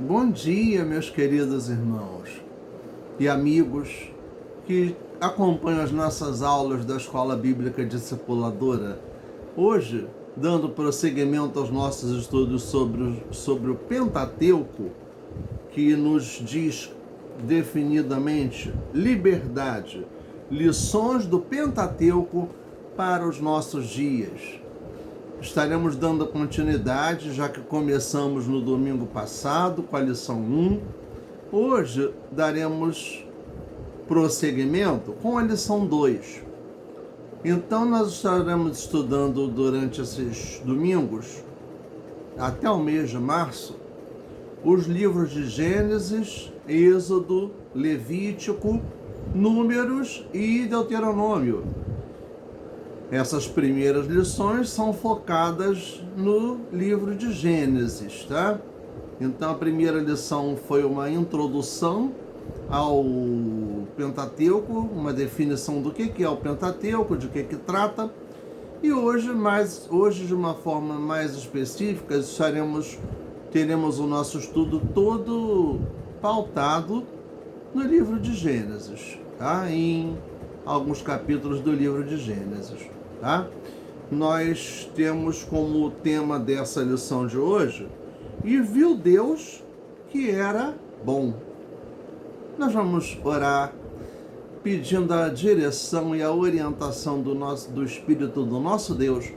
Bom dia, meus queridos irmãos e amigos que acompanham as nossas aulas da Escola Bíblica Discipuladora. Hoje, dando prosseguimento aos nossos estudos sobre o Pentateuco, que nos diz definidamente liberdade, lições do Pentateuco para os nossos dias. Estaremos dando continuidade, já que começamos no domingo passado com a lição 1. Hoje daremos prosseguimento com a lição 2. Então nós estaremos estudando durante esses domingos, até o mês de março, os livros de Gênesis, Êxodo, Levítico, Números e Deuteronômio. Essas primeiras lições são focadas no livro de Gênesis, tá? Então a primeira lição foi uma introdução ao Pentateuco, uma definição do que é o Pentateuco, de que trata. E hoje de uma forma mais específica, teremos o nosso estudo todo pautado no livro de Gênesis, tá? Em alguns capítulos do livro de Gênesis. Tá? Nós temos como tema dessa lição de hoje: e viu Deus que era bom. Nós vamos orar pedindo a direção e a orientação do Espírito do nosso Deus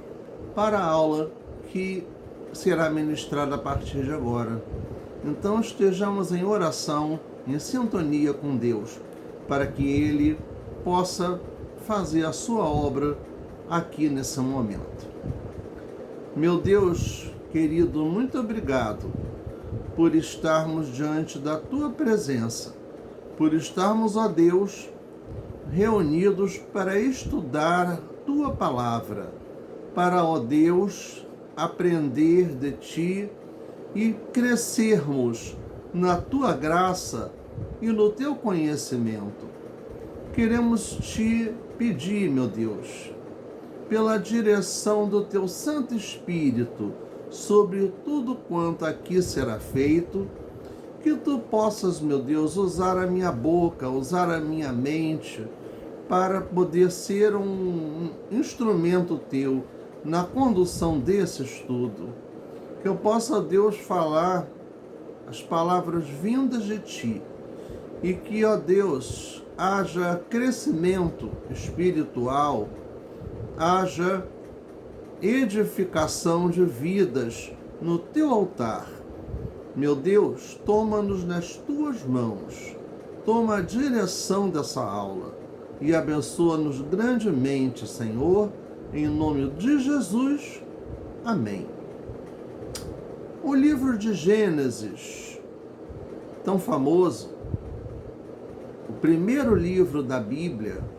para a aula que será ministrada a partir de agora. Então estejamos em oração, em sintonia com Deus, para que Ele possa fazer a sua obra aqui nesse momento. Meu Deus querido, muito obrigado por estarmos diante da Tua presença, por estarmos, ó Deus, reunidos para estudar a Tua palavra, para, ó Deus, aprender de Ti e crescermos na Tua graça e no Teu conhecimento. Queremos Te pedir, meu Deus, pela direção do Teu Santo Espírito sobre tudo quanto aqui será feito, que Tu possas, meu Deus, usar a minha boca, usar a minha mente, para poder ser um instrumento Teu na condução desse estudo. Que eu possa, Deus, falar as palavras vindas de Ti e que, ó Deus, haja crescimento espiritual, haja edificação de vidas no Teu altar. Meu Deus, toma-nos nas Tuas mãos, toma a direção dessa aula e abençoa-nos grandemente, Senhor, em nome de Jesus. Amém. O livro de Gênesis, tão famoso, o primeiro livro da Bíblia,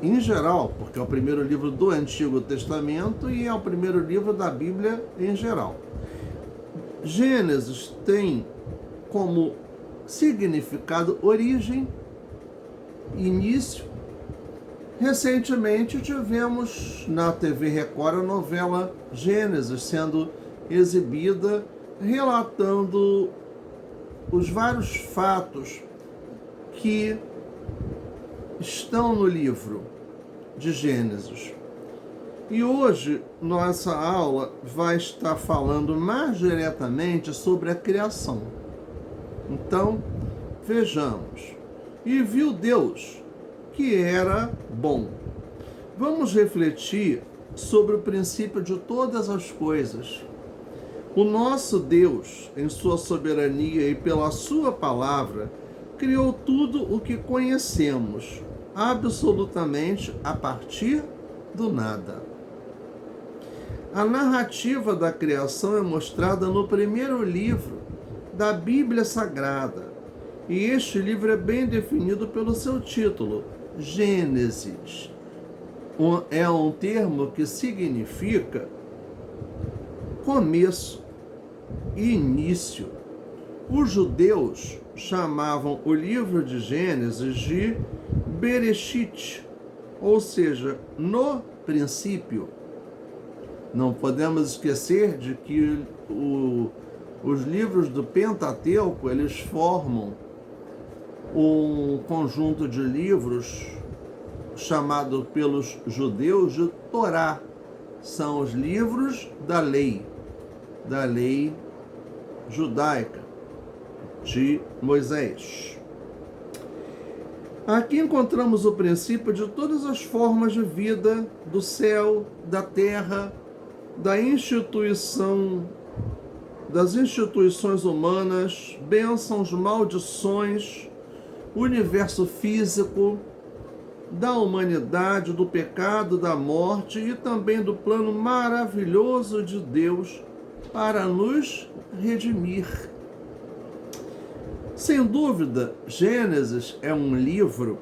em geral, porque é o primeiro livro do Antigo Testamento e é o primeiro livro da Bíblia em geral. Gênesis tem como significado origem, início. Recentemente tivemos na TV Record a novela Gênesis sendo exibida, relatando os vários fatos que estão no livro de Gênesis. E hoje nossa aula vai estar falando mais diretamente sobre a criação. Então, vejamos. E viu Deus que era bom. Vamos refletir sobre o princípio de todas as coisas. O nosso Deus, em sua soberania e pela sua palavra, criou tudo o que conhecemos, absolutamente a partir do nada. A narrativa da criação é mostrada no primeiro livro da Bíblia Sagrada, e este livro é bem definido pelo seu título, Gênesis. É um termo que significa começo, início. Os judeus chamavam o livro de Gênesis de Bereshit, ou seja, no princípio. Não podemos esquecer de que Os livros do Pentateuco, eles formam um conjunto de livros chamado pelos judeus de Torá. São os livros da lei judaica de Moisés. Aqui encontramos o princípio de todas as formas de vida do céu, da terra, das instituições humanas, bênçãos, maldições, universo físico, da humanidade, do pecado, da morte e também do plano maravilhoso de Deus para nos redimir. Sem dúvida, Gênesis é um livro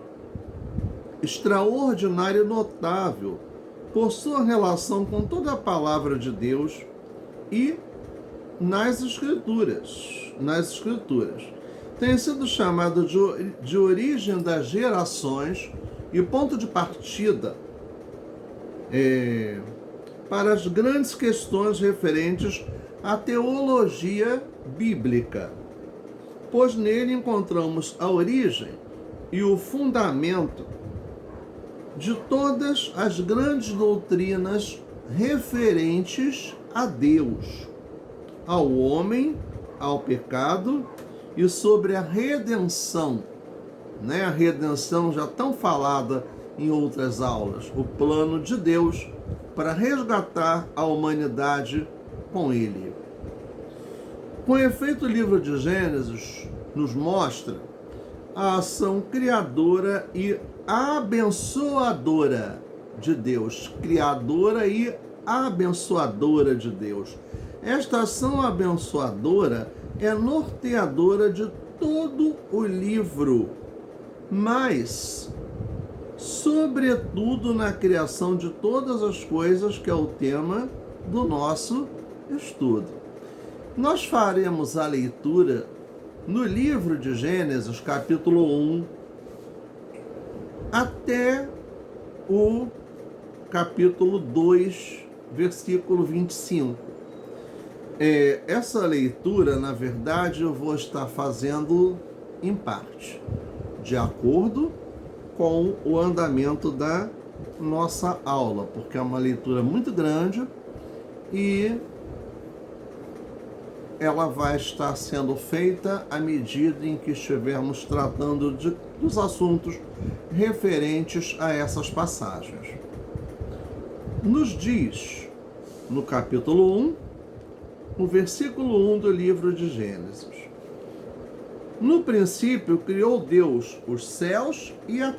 extraordinário e notável por sua relação com toda a palavra de Deus e nas Escrituras. Tem sido chamado de origem das gerações e ponto de partida para as grandes questões referentes à teologia bíblica, pois nele encontramos a origem e o fundamento de todas as grandes doutrinas referentes a Deus, ao homem, ao pecado e sobre a redenção, a redenção já tão falada em outras aulas, o plano de Deus para resgatar a humanidade com ele. Com efeito, o livro de Gênesis nos mostra a ação criadora e abençoadora de Deus. Criadora e abençoadora de Deus. Esta ação abençoadora é norteadora de todo o livro, mas, sobretudo, na criação de todas as coisas, que é o tema do nosso estudo. Nós faremos a leitura no livro de Gênesis, capítulo 1, até o capítulo 2, versículo 25. Essa leitura, na verdade, eu vou estar fazendo em parte, de acordo com o andamento da nossa aula, porque é uma leitura muito grande e ela vai estar sendo feita à medida em que estivermos tratando dos assuntos referentes a essas passagens. Nos diz, no capítulo 1, no versículo 1 do livro de Gênesis: no princípio criou Deus os céus e a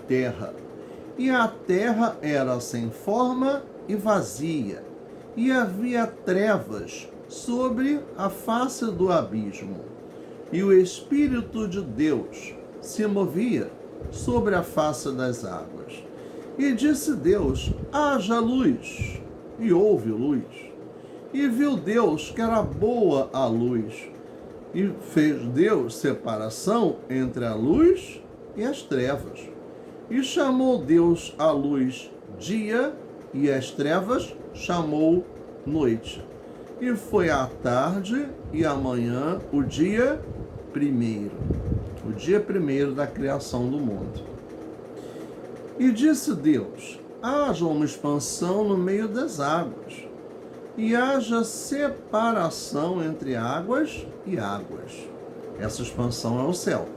terra era sem forma e vazia, e havia trevas sobre a face do abismo, e o Espírito de Deus se movia sobre a face das águas. E disse Deus: haja luz, e houve luz. E viu Deus que era boa a luz, e fez Deus separação entre a luz e as trevas. E chamou Deus a luz dia, e as trevas chamou noite. E foi a tarde e a manhã o dia primeiro da criação do mundo. E disse Deus: haja uma expansão no meio das águas, e haja separação entre águas e águas. Essa expansão é o céu.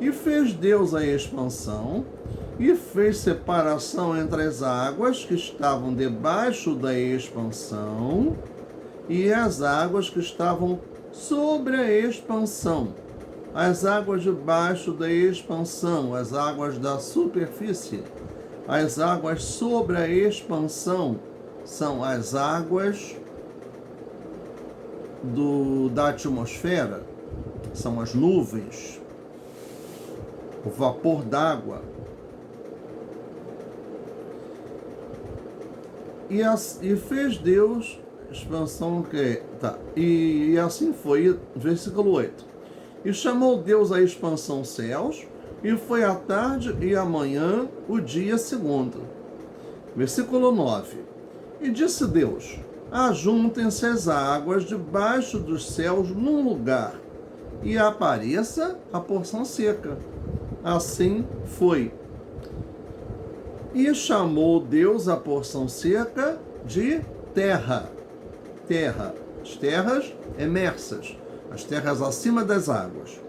E fez Deus a expansão, e fez separação entre as águas que estavam debaixo da expansão e as águas que estavam sobre a expansão. As águas debaixo da expansão, as águas da superfície. As águas sobre a expansão são as águas da atmosfera, são as nuvens, o vapor d'água. E fez Deus expansão e assim foi, versículo 8. E chamou Deus a expansão céus, e foi a tarde e a manhã o dia segundo. Versículo 9. E disse Deus: ajuntem-se as águas debaixo dos céus num lugar, e apareça a porção seca. Assim foi. E chamou Deus a porção seca de terra. Terra. As terras emersas, as terras acima das águas.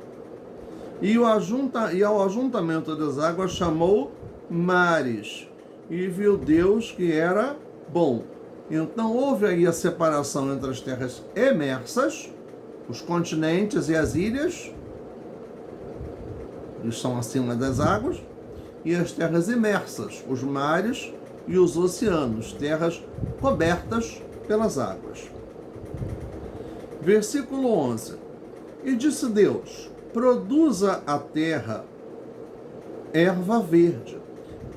E ao ajuntamento das águas chamou mares. E viu Deus que era bom. Então houve aí a separação entre as terras emersas, os continentes e as ilhas, que estão acima das águas, e as terras imersas, os mares e os oceanos, terras cobertas pelas águas. Versículo 11. E disse Deus: produza a terra erva verde,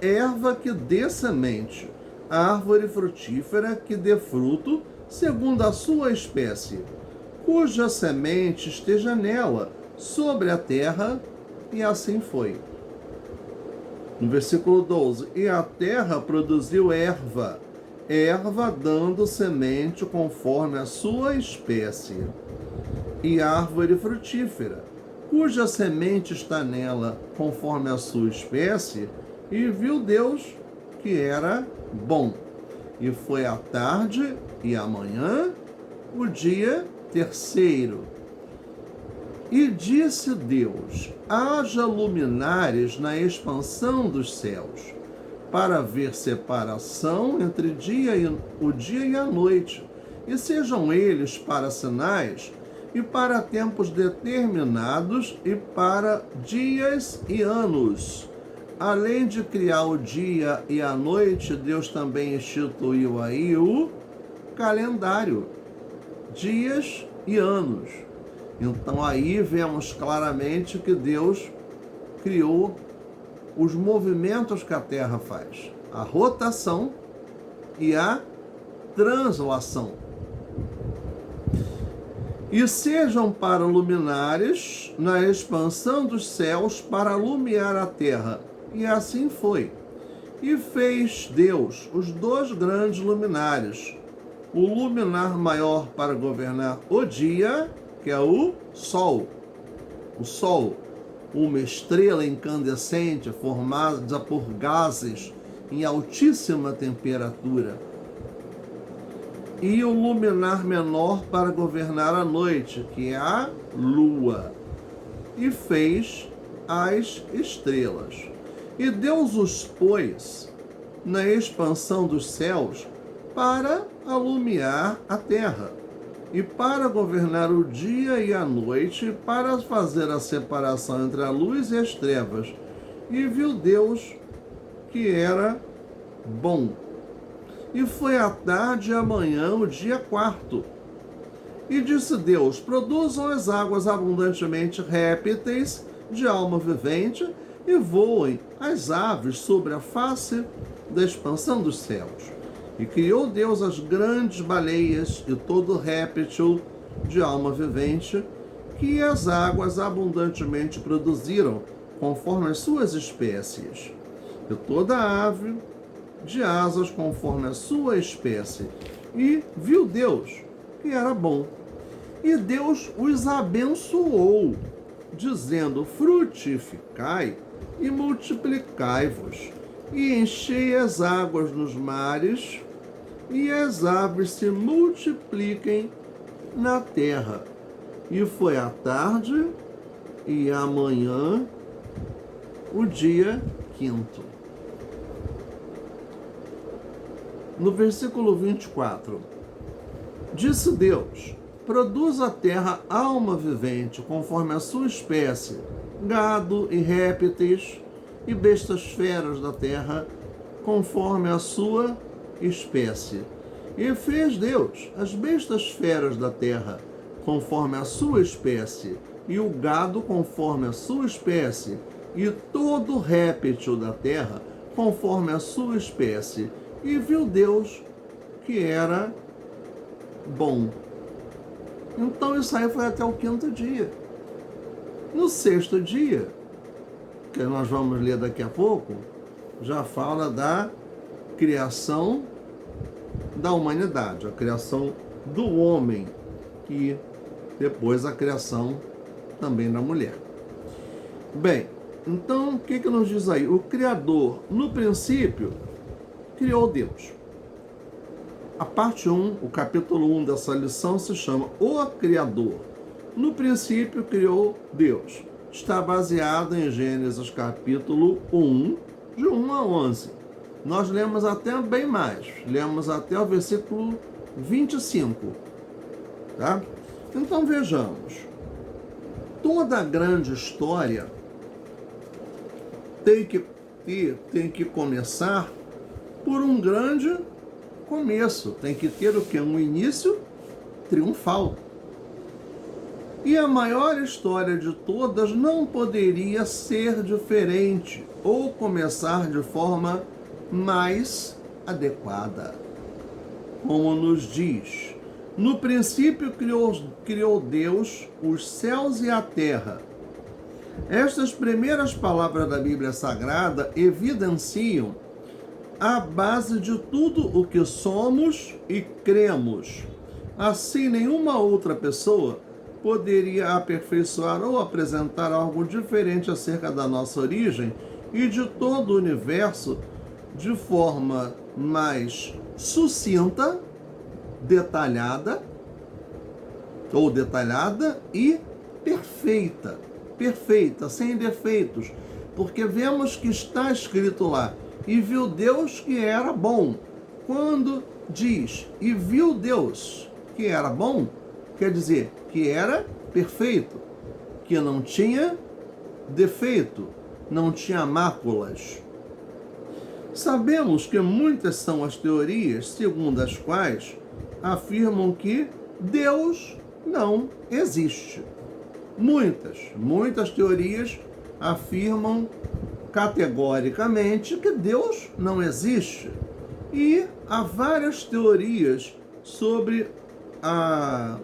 erva que dê semente, árvore frutífera que dê fruto segundo a sua espécie, cuja semente esteja nela, sobre a terra, e assim foi. No versículo 12, e a terra produziu erva, erva dando semente conforme a sua espécie, e árvore frutífera, cuja semente está nela conforme a sua espécie, e viu Deus que era bom. E foi a tarde e a manhã, o dia terceiro. E disse Deus: haja luminares na expansão dos céus, para haver separação entre o dia e a noite, e sejam eles para sinais, e para tempos determinados, e para dias e anos. Além de criar o dia e a noite, Deus também instituiu aí o calendário, dias e anos. Então aí vemos claramente que Deus criou os movimentos que a Terra faz, a rotação e a translação. E sejam para luminares na expansão dos céus para alumiar a terra. E assim foi. E fez Deus os dois grandes luminares, o luminar maior para governar o dia, que é o Sol. O Sol, uma estrela incandescente formada por gases em altíssima temperatura. E o luminar menor para governar a noite, que é a lua. E fez as estrelas. E Deus os pôs na expansão dos céus para alumiar a terra, e para governar o dia e a noite, para fazer a separação entre a luz e as trevas. E viu Deus que era bom. E foi a tarde e a manhã, o dia quarto. E disse Deus: produzam as águas abundantemente répteis de alma vivente, e voem as aves sobre a face da expansão dos céus. E criou Deus as grandes baleias e todo réptil de alma vivente, que as águas abundantemente produziram, conforme as suas espécies, e toda ave de asas conforme a sua espécie. E viu Deus que era bom. E Deus os abençoou, dizendo: frutificai e multiplicai-vos, e enchei as águas nos mares, e as aves se multipliquem na terra. E foi a tarde e a manhã, o dia quinto. No versículo 24, disse Deus: produz a terra alma vivente, conforme a sua espécie, gado e répteis, e bestas feras da terra, conforme a sua espécie. E fez Deus as bestas feras da terra, conforme a sua espécie, e o gado conforme a sua espécie, e todo réptil da terra, conforme a sua espécie. E viu Deus que era bom. Então isso aí foi até o quinto dia. No sexto dia, que nós vamos ler daqui a pouco, já fala da criação da humanidade, a criação do homem e depois a criação também da mulher. Bem, então o que nos diz aí? O Criador, no princípio, criou Deus. A parte 1, o capítulo 1 dessa lição se chama O Criador. No princípio criou Deus. Está baseado em Gênesis capítulo 1, de 1 a 11. Nós lemos até bem mais. Lemos até o versículo 25. Tá? Então vejamos. Toda grande história tem que começar por um grande começo. Tem que ter o quê? Um início triunfal. E a maior história de todas não poderia ser diferente ou começar de forma mais adequada. Como nos diz, no princípio criou Deus os céus e a terra. Estas primeiras palavras da Bíblia Sagrada evidenciam a base de tudo o que somos e cremos. Assim, nenhuma outra pessoa poderia aperfeiçoar ou apresentar algo diferente acerca da nossa origem e de todo o universo de forma mais sucinta, detalhada e perfeita, sem defeitos, porque vemos que está escrito lá, e viu Deus que era bom. Quando diz, e viu Deus que era bom, quer dizer que era perfeito, que não tinha defeito, não tinha máculas. Sabemos que muitas são as teorias segundo as quais afirmam que Deus não existe. Muitas teorias afirmam categoricamente que Deus não existe. E há várias teorias sobre a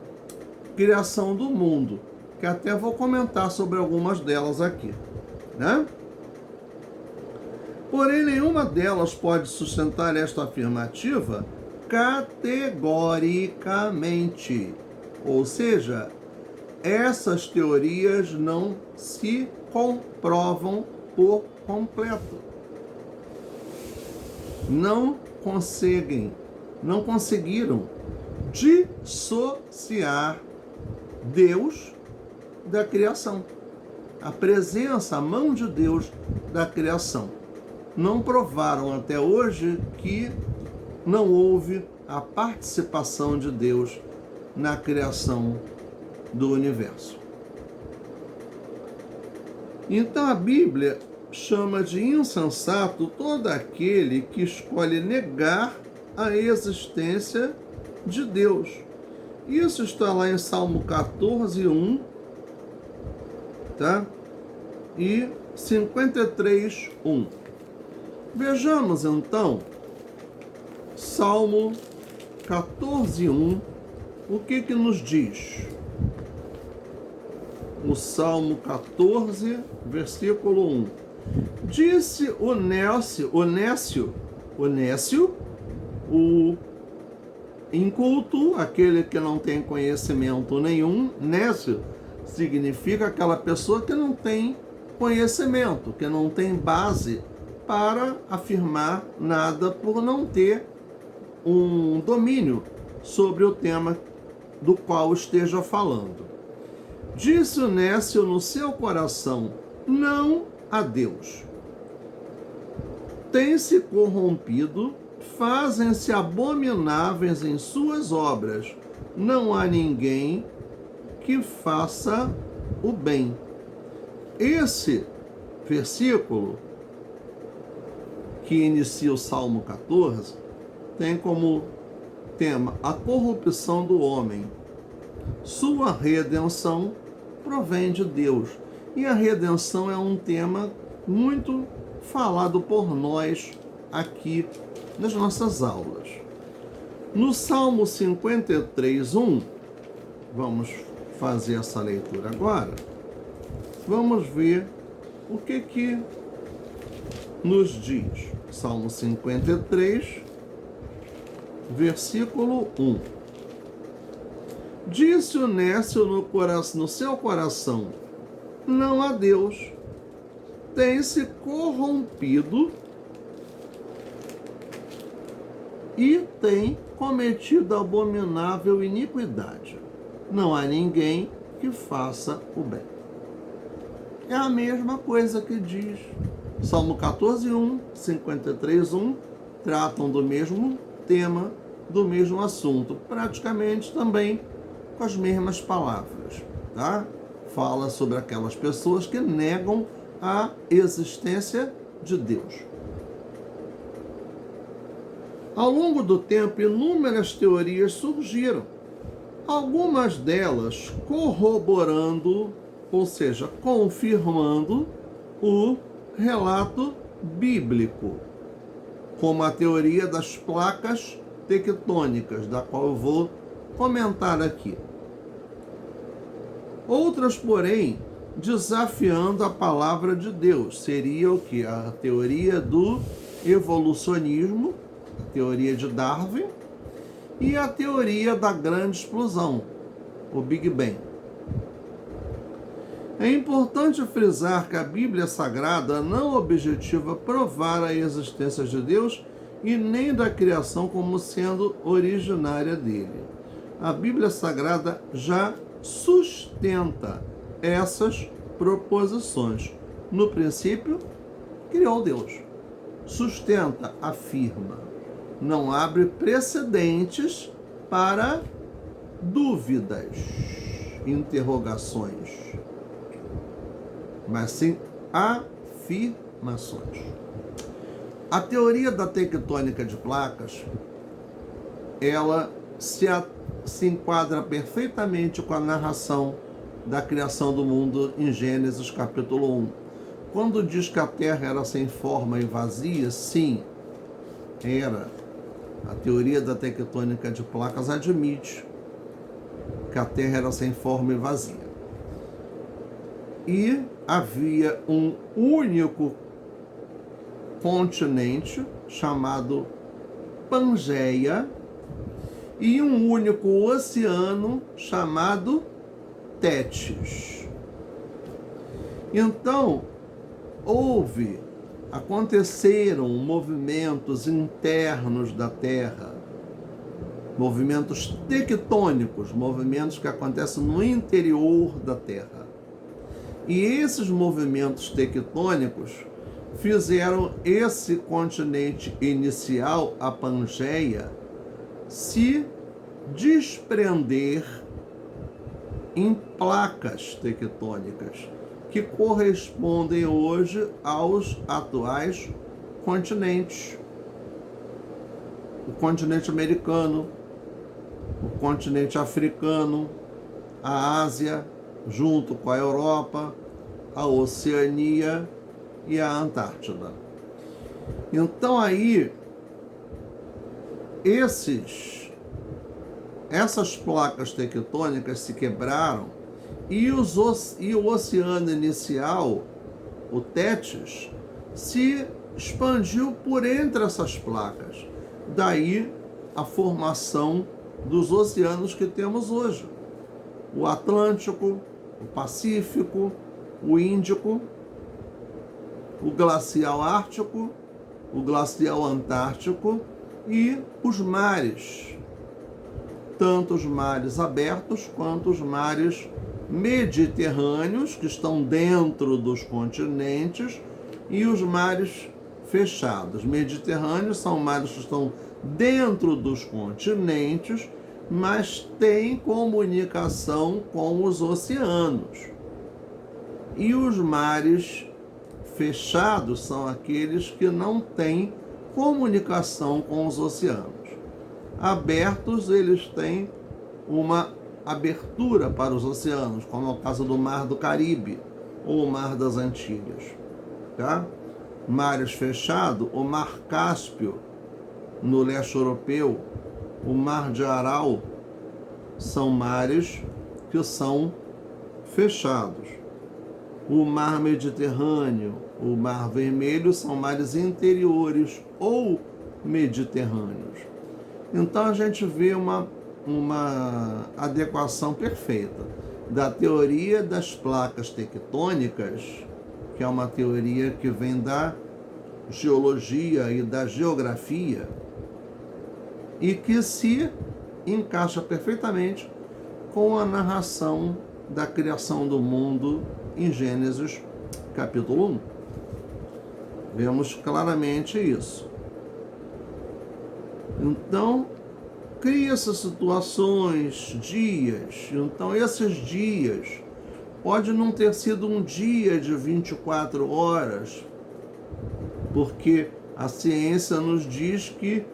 criação do mundo, que até vou comentar sobre algumas delas aqui, né? Porém, nenhuma delas pode sustentar esta afirmativa categoricamente. Ou seja, essas teorias não se comprovam por completo. Não conseguiram dissociar Deus da criação. A presença, a mão de Deus da criação. Não provaram até hoje que não houve a participação de Deus na criação do universo. Então a Bíblia chama de insensato todo aquele que escolhe negar a existência de Deus. Isso está lá em Salmo 14, 1, tá? E 53, 1. Vejamos então, Salmo 14, 1, o que nos diz? O Salmo 14, versículo 1. Disse o nécio, o inculto, aquele que não tem conhecimento nenhum. Nécio significa aquela pessoa que não tem conhecimento, que não tem base para afirmar nada por não ter um domínio sobre o tema do qual esteja falando. Disse o nécio no seu coração, não a Deus. Tem-se corrompido, fazem-se abomináveis em suas obras. Não há ninguém que faça o bem. Esse versículo, que inicia o Salmo 14, tem como tema a corrupção do homem. Sua redenção provém de Deus. E a redenção é um tema muito falado por nós aqui nas nossas aulas. No Salmo 53, 1, vamos fazer essa leitura agora. Vamos ver o que nos diz. Salmo 53, versículo 1. Disse o nécio no seu coração: não há Deus. Tem-se corrompido e tem cometido abominável iniquidade. Não há ninguém que faça o bem. É a mesma coisa que diz Salmo 14:1, 53:1, tratam do mesmo tema, do mesmo assunto, praticamente também com as mesmas palavras, tá? Fala sobre aquelas pessoas que negam a existência de Deus. Ao longo do tempo, inúmeras teorias surgiram, algumas delas corroborando, ou seja, confirmando o relato bíblico, como a teoria das placas tectônicas, da qual eu vou comentar aqui. Outras, porém, desafiando a palavra de Deus, seria o que? A teoria do evolucionismo, a teoria de Darwin e a teoria da grande explosão, o Big Bang. É importante frisar que a Bíblia Sagrada não objetiva provar a existência de Deus e nem da criação como sendo originária dele. A Bíblia Sagrada já sustenta essas proposições. No princípio, criou Deus. Sustenta, afirma. Não abre precedentes para dúvidas, interrogações, mas sim afirmações. A teoria da tectônica de placas, ela se enquadra perfeitamente com a narração da criação do mundo em Gênesis capítulo 1. Quando diz que a terra era sem forma e vazia, sim, era. A teoria da tectônica de placas admite que a terra era sem forma e vazia. E havia um único continente chamado Pangeia e um único oceano chamado Tétis. Então, aconteceram movimentos internos da Terra, movimentos tectônicos, movimentos que acontecem no interior da Terra. E esses movimentos tectônicos fizeram esse continente inicial, a Pangeia, se desprender em placas tectônicas que correspondem hoje aos atuais continentes. O continente americano, o continente africano, a Ásia, junto com a Europa, a Oceania e a Antártida. Então aí, essas placas tectônicas se quebraram e o oceano inicial, o Tétis, se expandiu por entre essas placas. Daí a formação dos oceanos que temos hoje. O Atlântico, o Pacífico, o Índico, o glacial Ártico, o glacial Antártico e os mares. Tanto os mares abertos quanto os mares mediterrâneos, que estão dentro dos continentes, e os mares fechados. Mediterrâneos são mares que estão dentro dos continentes, mas têm comunicação com os oceanos. E os mares fechados são aqueles que não têm comunicação com os oceanos. Abertos, eles têm uma abertura para os oceanos, como é o caso do Mar do Caribe ou o Mar das Antilhas. Tá? Mares fechados, o Mar Cáspio, no leste europeu, o Mar de Aral, são mares que são fechados. O Mar Mediterrâneo, o Mar Vermelho são mares interiores ou mediterrâneos. Então a gente vê uma adequação perfeita da teoria das placas tectônicas, que é uma teoria que vem da geologia e da geografia, e que se encaixa perfeitamente com a narração da criação do mundo em Gênesis capítulo 1. Vemos claramente isso. Então, cria-se situações, dias. Então, esses dias pode não ter sido um dia de 24 horas, porque a ciência nos diz que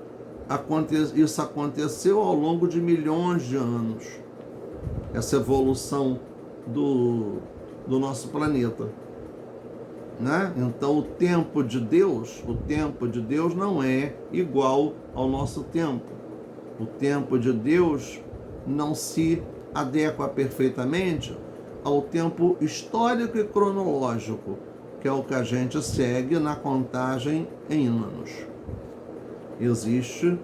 isso aconteceu ao longo de milhões de anos, essa evolução do nosso planeta, né? Então o tempo de Deus não é igual ao nosso tempo. O tempo de Deus não se adequa perfeitamente ao tempo histórico e cronológico, que é o que a gente segue na contagem em anos. Existe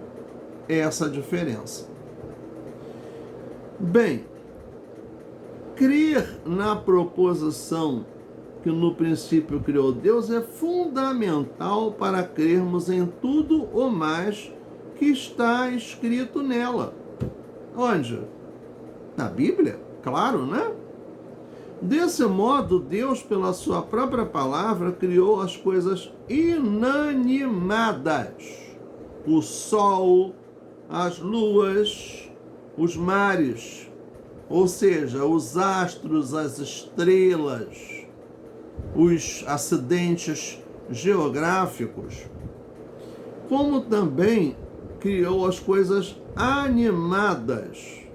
essa diferença. Bem, crer na proposição que no princípio criou Deus é fundamental para crermos em tudo o mais que está escrito nela. Onde? Na Bíblia, claro, né? Desse modo, Deus, pela sua própria palavra, criou as coisas inanimadas. O sol, as luas, os mares, ou seja, os astros, as estrelas, os acidentes geográficos, como também criou as coisas animadas,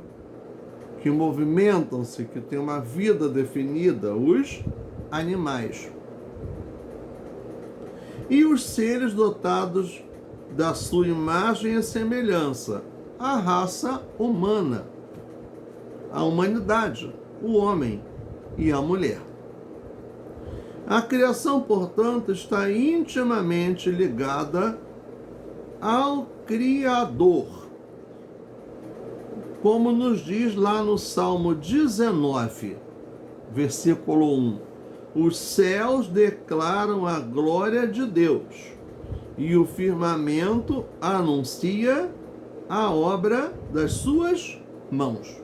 que movimentam-se, que têm uma vida definida, os animais. E os seres dotados da sua imagem e semelhança, a raça humana, a humanidade, o homem e a mulher. A criação, portanto, está intimamente ligada ao Criador, como nos diz lá no Salmo 19, versículo 1. Os céus declaram a glória de Deus, e o firmamento anuncia a obra das suas mãos.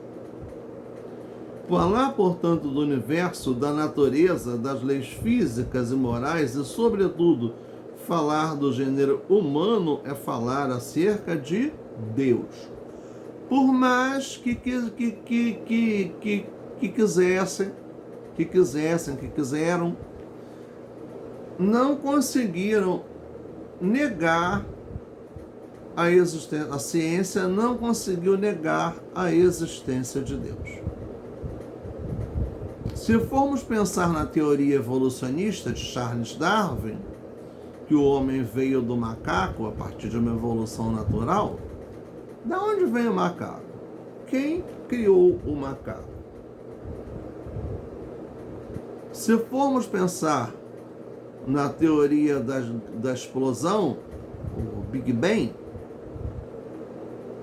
Falar, portanto, do universo, da natureza, das leis físicas e morais e, sobretudo, falar do gênero humano é falar acerca de Deus. Por mais que quiseram, não conseguiram negar a existência, a ciência não conseguiu negar a existência de Deus. Se formos pensar na teoria evolucionista de Charles Darwin, que o homem veio do macaco a partir de uma evolução natural, da onde vem o macaco? Quem criou o macaco? Se formos pensar na teoria da explosão, o Big Bang,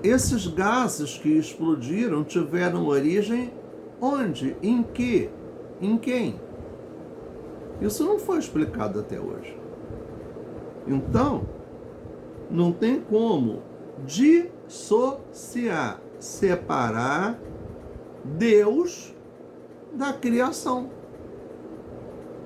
esses gases que explodiram tiveram origem onde? Em que? Em quem? Isso não foi explicado até hoje. Então, não tem como dissociar, separar Deus da criação.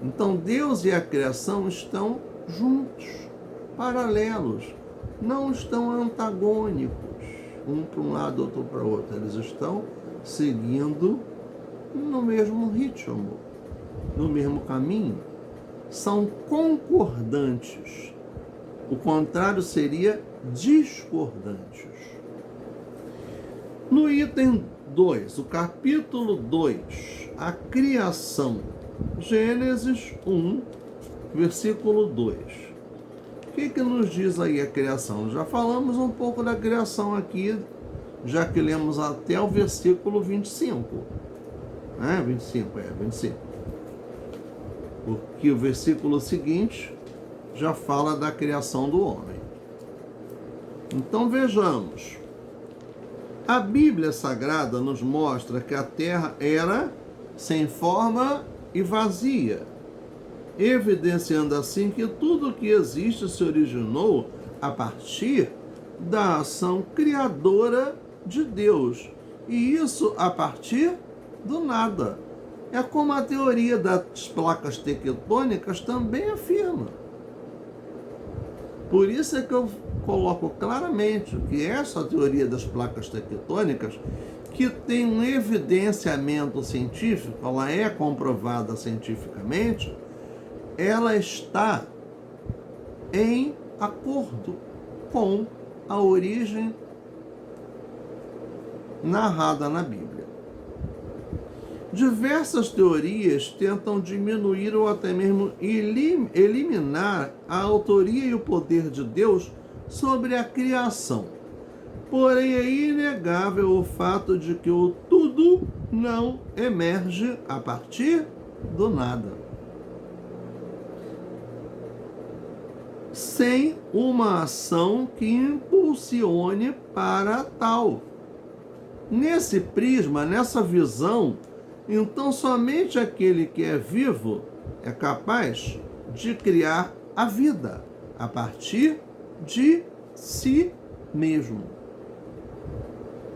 Então, Deus e a criação estão juntos, paralelos, não estão antagônicos, um para um lado, outro para o outro. Eles estão seguindo no mesmo ritmo, no mesmo caminho, são concordantes. O contrário seria discordantes. No item 2, o capítulo 2, a criação, Gênesis 1, versículo 2. O que nos diz aí a criação? Já falamos um pouco da criação aqui, já que lemos até o versículo 25. 25. Porque o versículo seguinte já fala da criação do homem. Então vejamos. A Bíblia Sagrada nos mostra que a terra era sem forma e vazia, evidenciando assim que tudo o que existe se originou a partir da ação criadora de Deus, e isso a partir do nada. É como a teoria das placas tectônicas também afirma. Por isso é que eu coloco claramente que essa teoria das placas tectônicas, que tem um evidenciamento científico, ela é comprovada cientificamente, ela está em acordo com a origem narrada na Bíblia. Diversas teorias tentam diminuir ou até mesmo eliminar a autoria e o poder de Deus sobre a criação. Porém, é inegável o fato de que o tudo não emerge a partir do nada, sem uma ação que impulsione para tal. Nesse prisma, nessa visão, então somente aquele que é vivo é capaz de criar a vida a partir de si mesmo.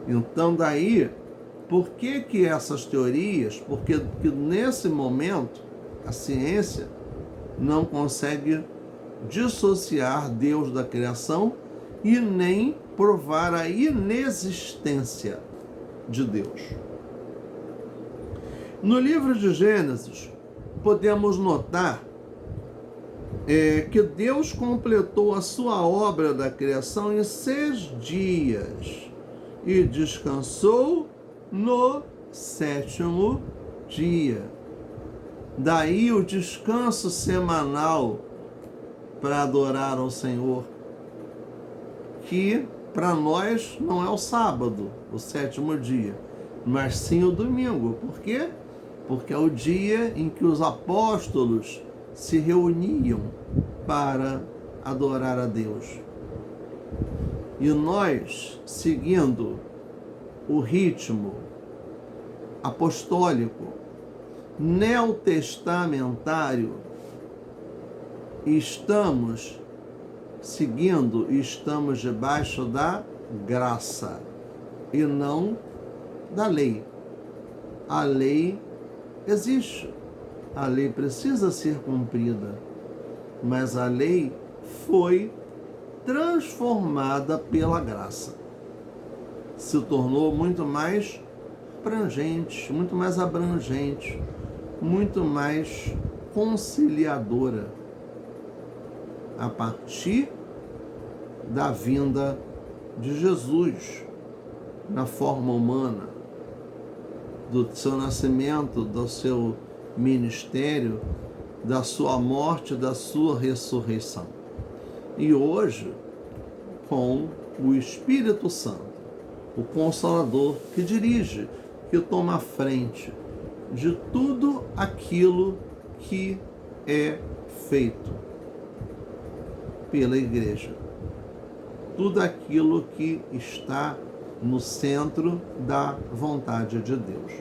Então daí, por que essas teorias? Porque nesse momento a ciência não consegue dissociar Deus da criação e nem provar a inexistência de Deus. No livro de Gênesis, podemos notar que Deus completou a sua obra da criação em 6 dias e descansou no 7º dia. Daí o descanso semanal para adorar ao Senhor, que para nós não é o sábado, o 7º dia, mas sim o domingo. Por quê? Porque é o dia em que os apóstolos se reuniam para adorar a Deus. E nós, seguindo o ritmo apostólico, neotestamentário, estamos seguindo e estamos debaixo da graça e não da lei. A lei existe, a lei precisa ser cumprida, mas a lei foi transformada pela graça. Se tornou muito mais abrangente, muito mais conciliadora a partir da vinda de Jesus na forma humana, do seu nascimento, do seu ministério, da sua morte, da sua ressurreição. E hoje, com o Espírito Santo, o Consolador, que dirige, que toma a frente de tudo aquilo que é feito pela igreja. Tudo aquilo que está no centro da vontade de Deus.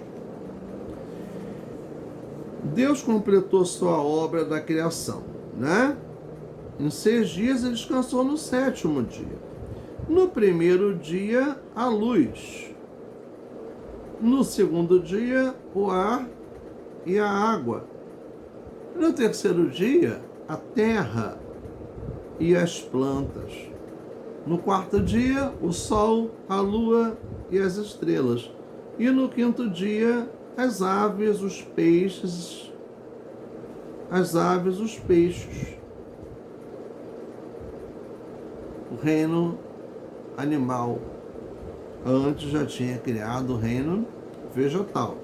Deus completou sua obra da criação, né? Em 6 dias ele descansou no 7º dia. No 1º dia, a luz. No 2º dia, o ar e a água. No 3º dia, a terra e as plantas. No 4º dia, o sol, a lua e as estrelas. E no 5º dia, as aves, os peixes. O reino animal. Antes já tinha criado o reino vegetal.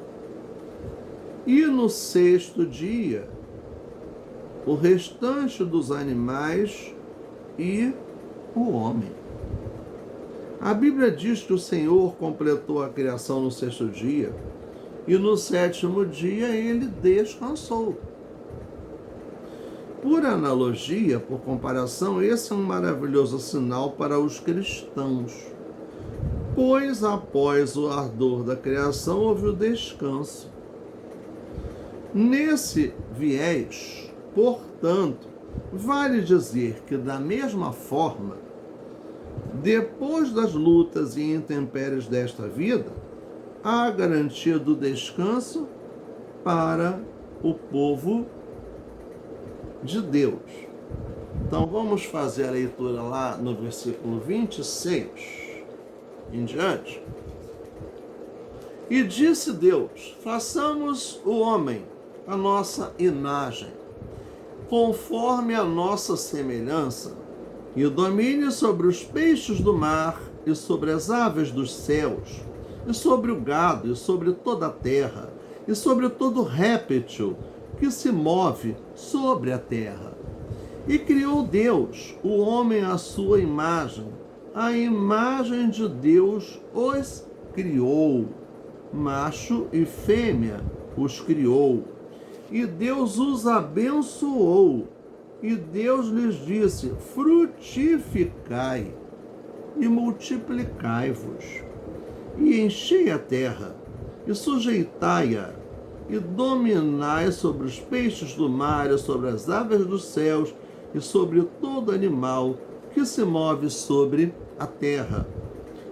E no 6º dia, o restante dos animais e o homem. A Bíblia diz que o Senhor completou a criação no 6º dia e no 7º dia ele descansou. Por analogia, por comparação, esse é um maravilhoso sinal para os cristãos, Pois após o ardor da criação houve o descanso. Nesse viés, portanto, vale dizer que, da mesma forma, depois das lutas e intempéries desta vida, há garantia do descanso para o povo de Deus. Então vamos fazer a leitura lá no versículo 26 em diante. E disse Deus: façamos o homem a nossa imagem, conforme a nossa semelhança, e o domine sobre os peixes do mar, e sobre as aves dos céus, e sobre o gado, e sobre toda a terra, e sobre todo réptil que se move sobre a terra. E criou Deus o homem à sua imagem, a imagem de Deus os criou, macho e fêmea os criou. E Deus os abençoou, e Deus lhes disse: frutificai e multiplicai-vos, e enchei a terra, e sujeitai-a, e dominai sobre os peixes do mar, e sobre as aves dos céus, e sobre todo animal que se move sobre a terra.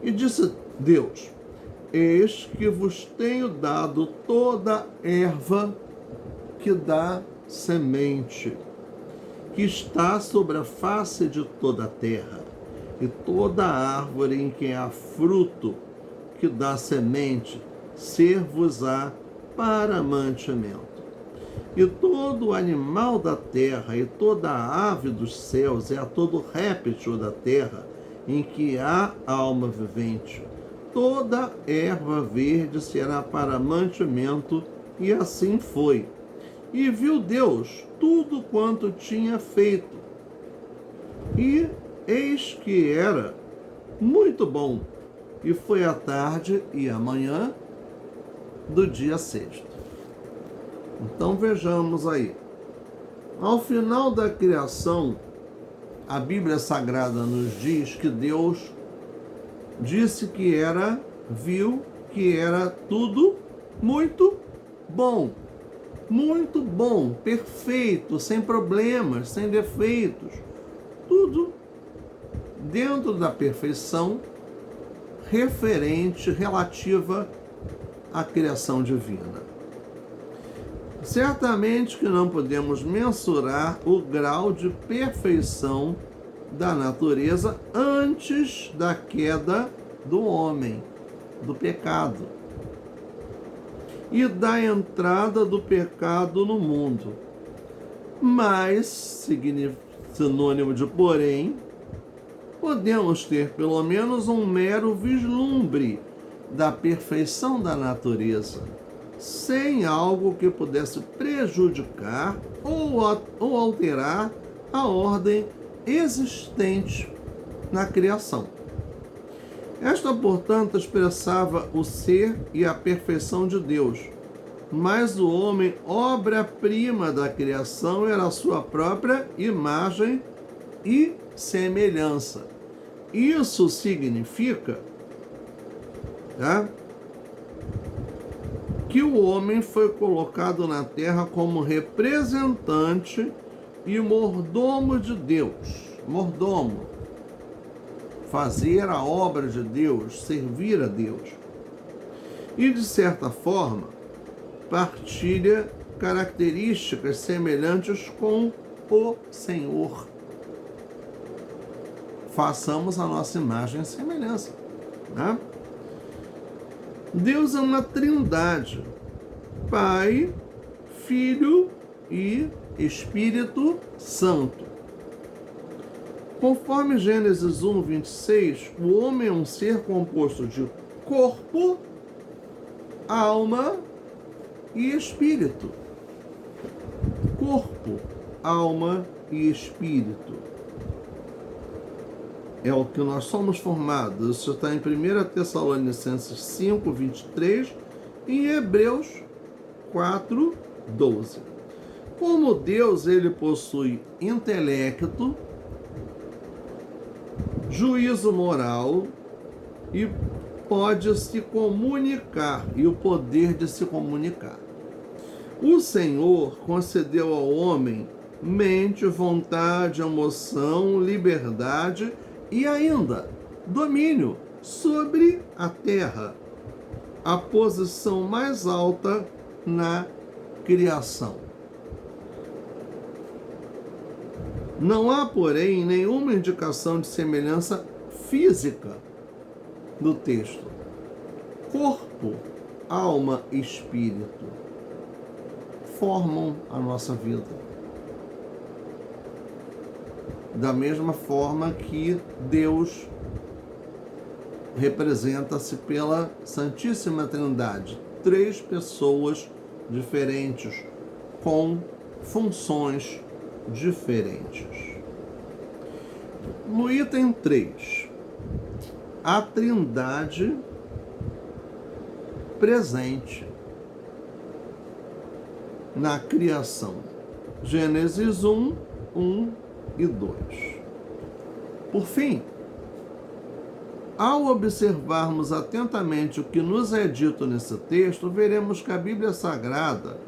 E disse Deus: eis que vos tenho dado toda erva que dá semente, que está sobre a face de toda a terra, e toda árvore em que há fruto que dá semente, ser-vos-á para mantimento. E todo animal da terra, e toda ave dos céus, e a todo réptil da terra, em que há alma vivente, toda erva verde será para mantimento, e assim foi. E viu Deus tudo quanto tinha feito, e eis que era muito bom. E foi a tarde e a manhã do dia sexto. Então vejamos aí. Ao final da criação, a Bíblia Sagrada nos diz que Deus disse que viu que era tudo muito bom. Muito bom, perfeito, sem problemas, sem defeitos. Tudo dentro da perfeição relativa à criação divina. Certamente que não podemos mensurar o grau de perfeição da natureza antes da queda do homem, do pecado, e da entrada do pecado no mundo. Mas, sinônimo de porém, podemos ter pelo menos um mero vislumbre da perfeição da natureza, sem algo que pudesse prejudicar ou alterar a ordem existente na criação. Esta, portanto, expressava o ser e a perfeição de Deus, mas o homem, obra-prima da criação, era a sua própria imagem e semelhança. Isso significa que o homem foi colocado na terra como representante e mordomo de Deus. Mordomo. Fazer a obra de Deus, servir a Deus. E, de certa forma, partilha características semelhantes com o Senhor. Façamos a nossa imagem e semelhança. Né? Deus é uma trindade: Pai, Filho e Espírito Santo. Conforme Gênesis 1, 26, o homem é um ser composto de corpo, alma e espírito. Corpo, alma e espírito. É o que nós somos formados. Isso está em 1 Tessalonicenses 5, 23 e em Hebreus 4, 12. Como Deus, ele possui intelecto, juízo moral e pode se comunicar e o poder de se comunicar. O Senhor concedeu ao homem mente, vontade, emoção, liberdade e ainda domínio sobre a terra, a posição mais alta na criação. Não há, porém, nenhuma indicação de semelhança física no texto. Corpo, alma e espírito formam a nossa vida. Da mesma forma que Deus representa-se pela Santíssima Trindade, 3 pessoas diferentes, com funções diferentes. No item 3, a Trindade presente na criação. Gênesis 1, 1 e 2. Por fim, ao observarmos atentamente o que nos é dito nesse texto, veremos que a Bíblia Sagrada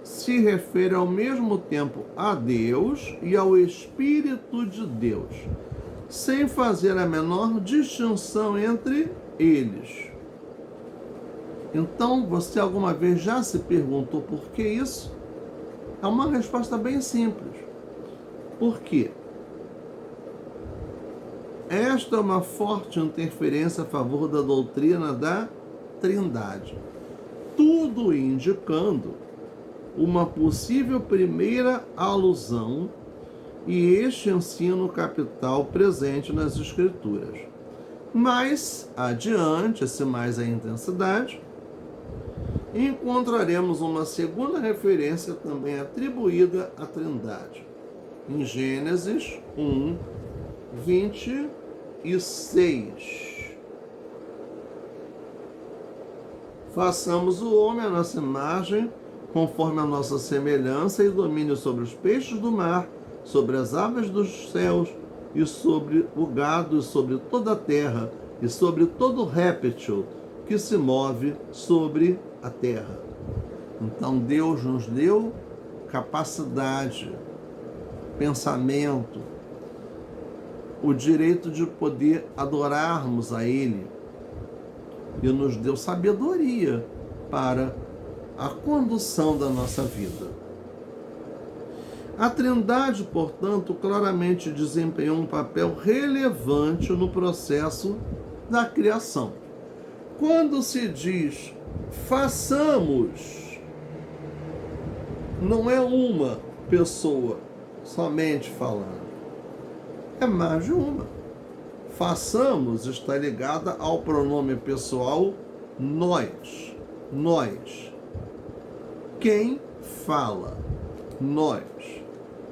se refere ao mesmo tempo a Deus e ao Espírito de Deus, sem fazer a menor distinção entre eles. Então, você alguma vez já se perguntou por que isso? É uma resposta bem simples. Por quê? Esta é uma forte interferência a favor da doutrina da Trindade, tudo indicando uma possível primeira alusão e este ensino capital presente nas Escrituras. Mais adiante, se mais a intensidade, encontraremos uma segunda referência também atribuída à Trindade, em Gênesis 1, 26. Façamos o homem à nossa imagem, conforme a nossa semelhança, e domínio sobre os peixes do mar, sobre as aves dos céus, e sobre o gado, e sobre toda a terra, e sobre todo réptil que se move sobre a terra. Então Deus nos deu capacidade, pensamento, o direito de poder adorarmos a Ele, e nos deu sabedoria para a condução da nossa vida. A Trindade, portanto, claramente desempenhou um papel relevante no processo da criação. Quando se diz façamos, não é uma pessoa somente falando, é mais de uma. Façamos está ligada ao pronome pessoal nós. Nós. Quem fala? Nós.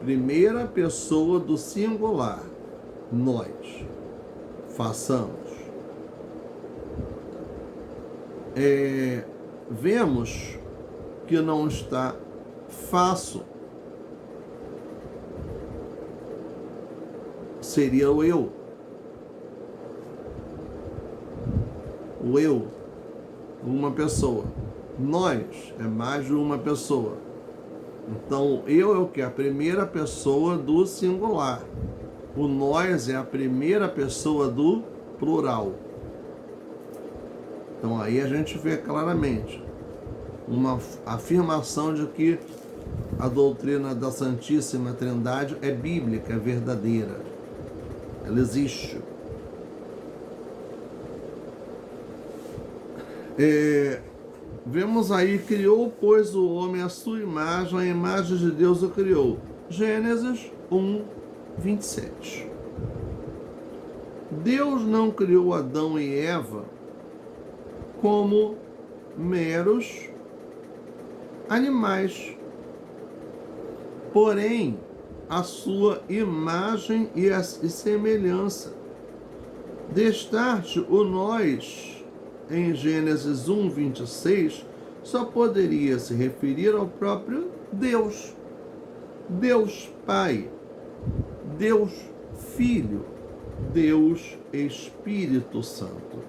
Primeira pessoa do singular. Nós. Façamos. Vemos que não está faço. Seria o eu. O eu, uma pessoa. Nós é mais de uma pessoa. Então, eu é o que? A primeira pessoa do singular. O nós é a primeira pessoa do plural. Então, aí a gente vê claramente uma afirmação de que a doutrina da Santíssima Trindade é bíblica, é verdadeira. Ela existe. Vemos aí, criou, pois, o homem à sua imagem, a imagem de Deus o criou. Gênesis 1, 27. Deus não criou Adão e Eva como meros animais, porém, a sua imagem e semelhança. Destarte o nós em Gênesis 1, 26, só poderia se referir ao próprio Deus. Deus Pai, Deus Filho, Deus Espírito Santo.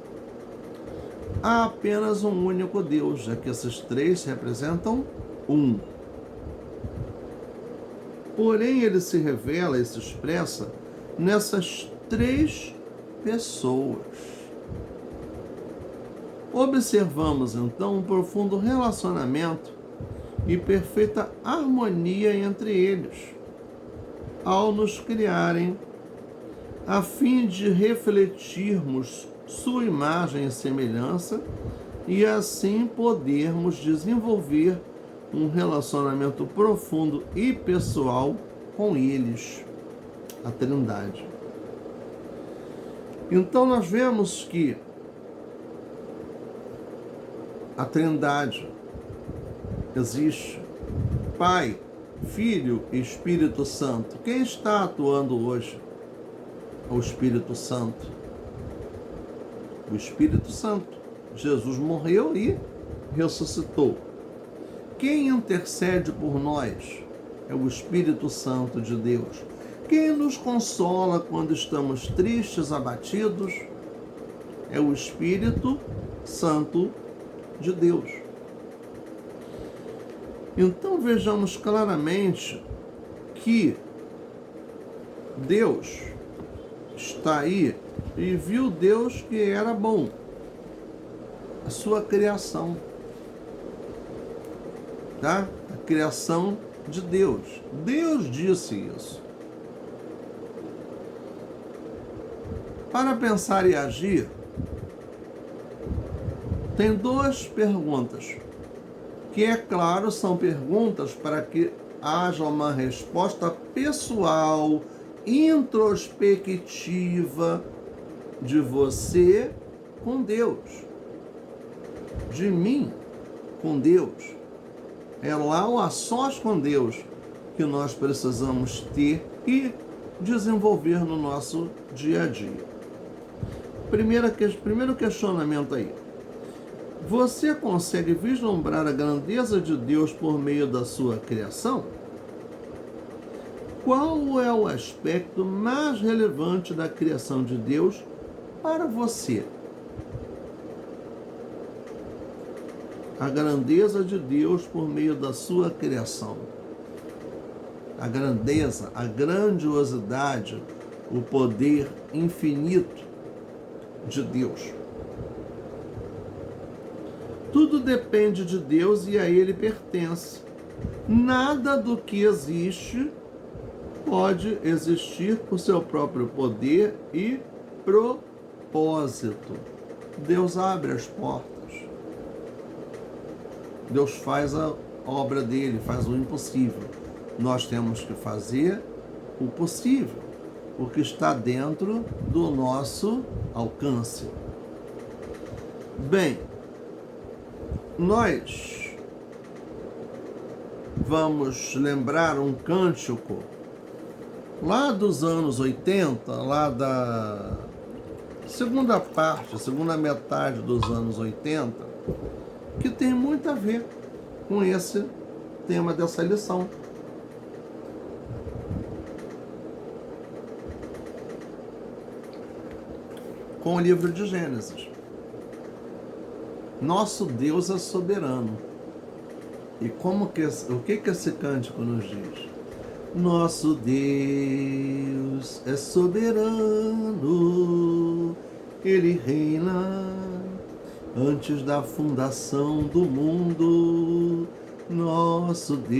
há apenas um único Deus, já que esses três representam um. Porém, ele se revela e se expressa nessas três pessoas. Observamos então um profundo relacionamento e perfeita harmonia entre eles, ao nos criarem, a fim de refletirmos sua imagem e semelhança e assim podermos desenvolver um relacionamento profundo e pessoal com eles, a Trindade. Então nós vemos que a Trindade existe, Pai, Filho e Espírito Santo. Quem está atuando hoje? O Espírito Santo. O Espírito Santo. Jesus morreu e ressuscitou. Quem intercede por nós é o Espírito Santo de Deus. Quem nos consola quando estamos tristes, abatidos, é o Espírito Santo de Deus. Então vejamos claramente que Deus está aí e viu Deus que era bom, a sua criação, tá? A criação de Deus. Deus disse isso. Para pensar e agir, tem duas perguntas, que é claro, são perguntas para que haja uma resposta pessoal, introspectiva de você com Deus, de mim com Deus. É lá o a sós com Deus que nós precisamos ter e desenvolver no nosso dia a dia. Primeiro questionamento aí. Você consegue vislumbrar a grandeza de Deus por meio da sua criação? Qual é o aspecto mais relevante da criação de Deus para você? A grandeza de Deus por meio da sua criação. A grandeza, a grandiosidade, o poder infinito de Deus. Tudo depende de Deus e a Ele pertence. Nada do que existe pode existir por seu próprio poder e propósito. Deus abre as portas. Deus faz a obra dele, faz o impossível. Nós temos que fazer o possível, o que está dentro do nosso alcance. Bem, nós vamos lembrar um cântico lá dos anos 80, lá da segunda metade dos anos 80, que tem muito a ver com esse tema dessa lição. Com o livro de Gênesis. Nosso Deus é soberano. E o que esse cântico nos diz? Nosso Deus é soberano, Ele reina antes da fundação do mundo. Nosso Deus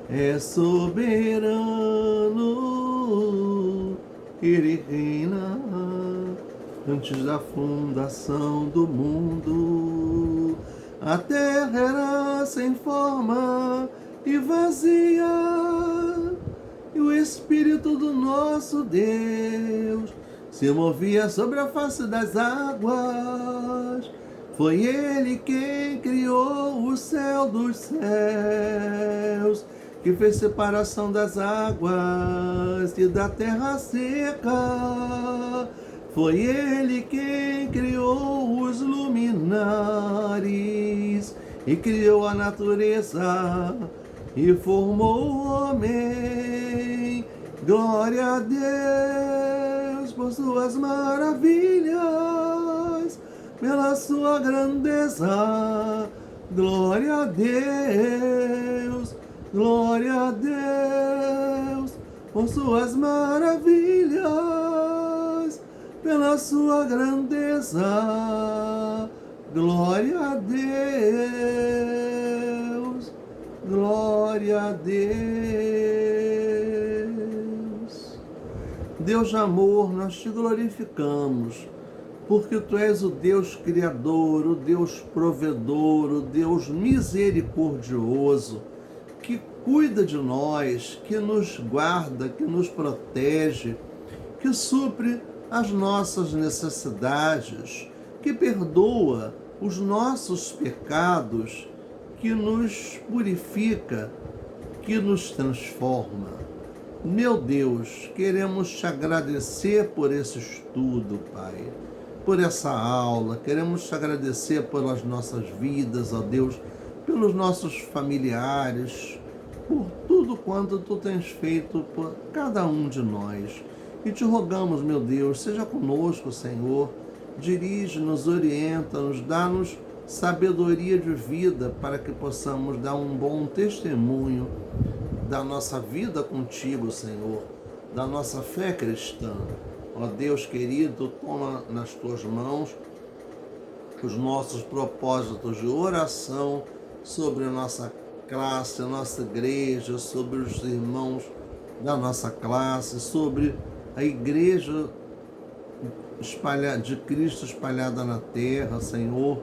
é soberano, Ele reina antes da fundação do mundo. A terra era sem forma e vazia, e o Espírito do nosso Deus se movia sobre a face das águas. Foi Ele quem criou o céu dos céus, que fez separação das águas e da terra seca. Foi Ele quem criou os luminares e criou a natureza e formou o homem. Glória a Deus, por suas maravilhas, pela sua grandeza. Glória a Deus, glória a Deus, por suas maravilhas, pela sua grandeza. Glória a Deus, glória a Deus. Deus de amor, nós te glorificamos, porque Tu és o Deus Criador, o Deus Provedor, o Deus misericordioso, que cuida de nós, que nos guarda, que nos protege, que supre as nossas necessidades, que perdoa os nossos pecados, que nos purifica, que nos transforma. Meu Deus, queremos Te agradecer por esse estudo, Pai, por essa aula, queremos Te agradecer pelas nossas vidas, ó Deus, pelos nossos familiares, por tudo quanto Tu tens feito por cada um de nós. E Te rogamos, meu Deus, seja conosco, Senhor, dirige-nos, orienta-nos, dá-nos sabedoria de vida para que possamos dar um bom testemunho da nossa vida contigo, Senhor, da nossa fé cristã. Ó Deus querido, toma nas Tuas mãos os nossos propósitos de oração sobre a nossa classe, a nossa igreja, sobre os irmãos da nossa classe, sobre a igreja de Cristo espalhada na terra, Senhor.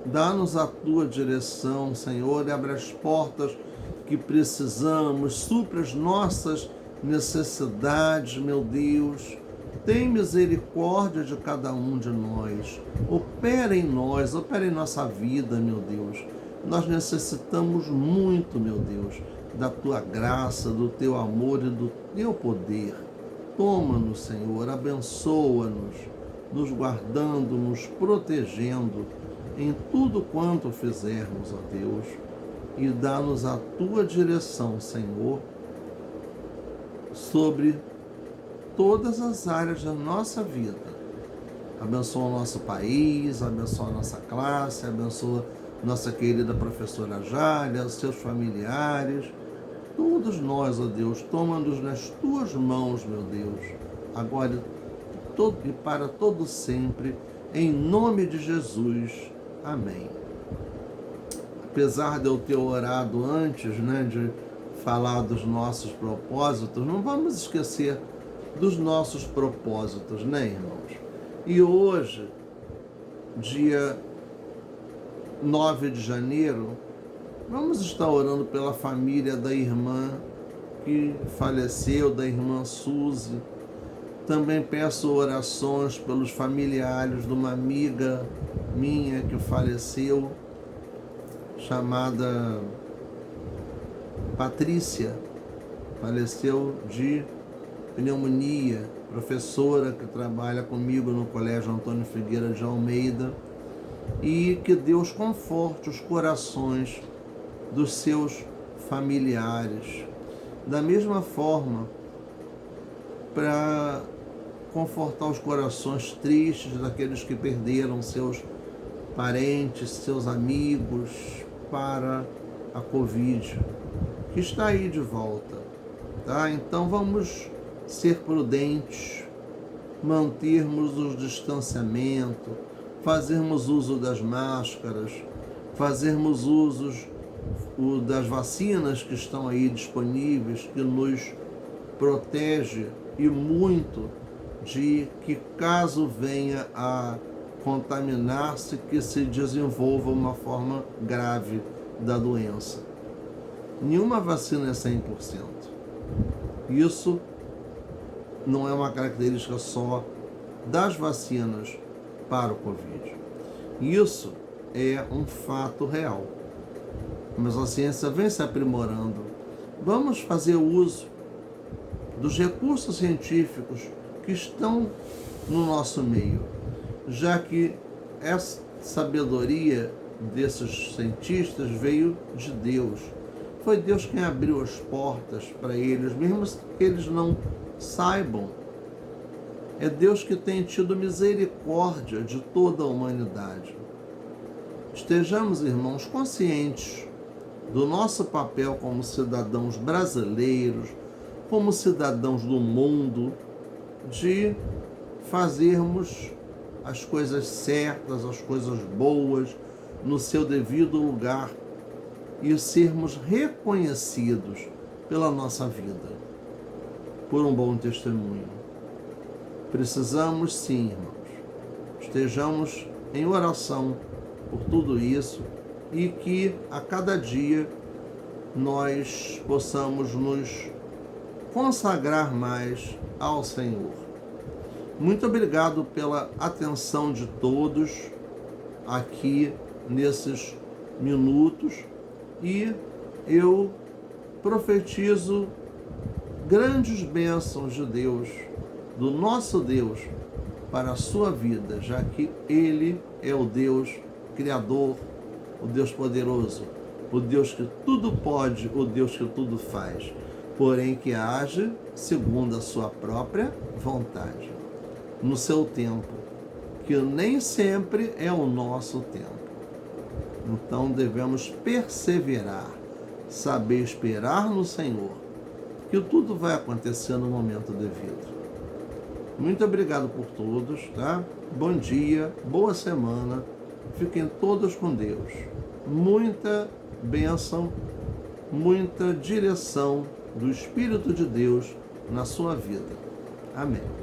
Dá-nos a Tua direção, Senhor, e abre as portas que precisamos, supre as nossas necessidades, meu Deus. Tem misericórdia de cada um de nós. Opera em nós, opera em nossa vida, meu Deus. Nós necessitamos muito, meu Deus, da Tua graça, do Teu amor e do Teu poder. Toma-nos, Senhor, abençoa-nos, nos guardando, nos protegendo em tudo quanto fizermos, ó Deus, e dá-nos a Tua direção, Senhor, sobre todas as áreas da nossa vida. Abençoa o nosso país, abençoa a nossa classe, abençoa nossa querida professora Jália, seus familiares, todos nós, ó Deus, toma-nos nas Tuas mãos, meu Deus, agora e para todo sempre, em nome de Jesus. Amém. Apesar de eu ter orado antes, de falar dos nossos propósitos, não vamos esquecer dos nossos propósitos, irmãos? E hoje, dia 9 de janeiro, vamos estar orando pela família da irmã que faleceu, da irmã Suzy. Também peço orações pelos familiares de uma amiga minha que faleceu, chamada Patrícia, faleceu de pneumonia, professora que trabalha comigo no Colégio Antônio Figueira de Almeida, e que Deus conforte os corações dos seus familiares. Da mesma forma, para confortar os corações tristes daqueles que perderam seus parentes, seus amigos para a Covid, que está aí de volta, tá? Então vamos ser prudentes, mantermos o distanciamento, fazermos uso das máscaras, fazermos uso das vacinas que estão aí disponíveis, que nos protege e muito de que, caso venha a contaminar-se, que se desenvolva uma forma grave da doença. Nenhuma vacina é 100%. Isso não é uma característica só das vacinas para o Covid. Isso é um fato real. Mas a ciência vem se aprimorando. Vamos fazer uso dos recursos científicos que estão no nosso meio, já que essa sabedoria desses cientistas veio de Deus. Foi Deus quem abriu as portas para eles, mesmo que eles não saibam É Deus que tem tido misericórdia de toda a humanidade. Estejamos, irmãos, conscientes do nosso papel como cidadãos brasileiros, como cidadãos do mundo, de fazermos as coisas certas, as coisas boas, no seu devido lugar e sermos reconhecidos pela nossa vida, por um bom testemunho. Precisamos sim, irmãos, estejamos em oração por tudo isso e que a cada dia nós possamos nos consagrar mais ao Senhor. Muito obrigado pela atenção de todos aqui nesses minutos e eu profetizo grandes bênçãos de Deus, do nosso Deus, para a sua vida, já que Ele é o Deus Criador, o Deus poderoso, o Deus que tudo pode, o Deus que tudo faz, porém que age segundo a sua própria vontade, no seu tempo, que nem sempre é o nosso tempo. Então devemos perseverar, saber esperar no Senhor, que tudo vai acontecer no momento devido. Muito obrigado por todos, tá? Bom dia, boa semana, fiquem todos com Deus. Muita bênção, muita direção do Espírito de Deus na sua vida. Amém.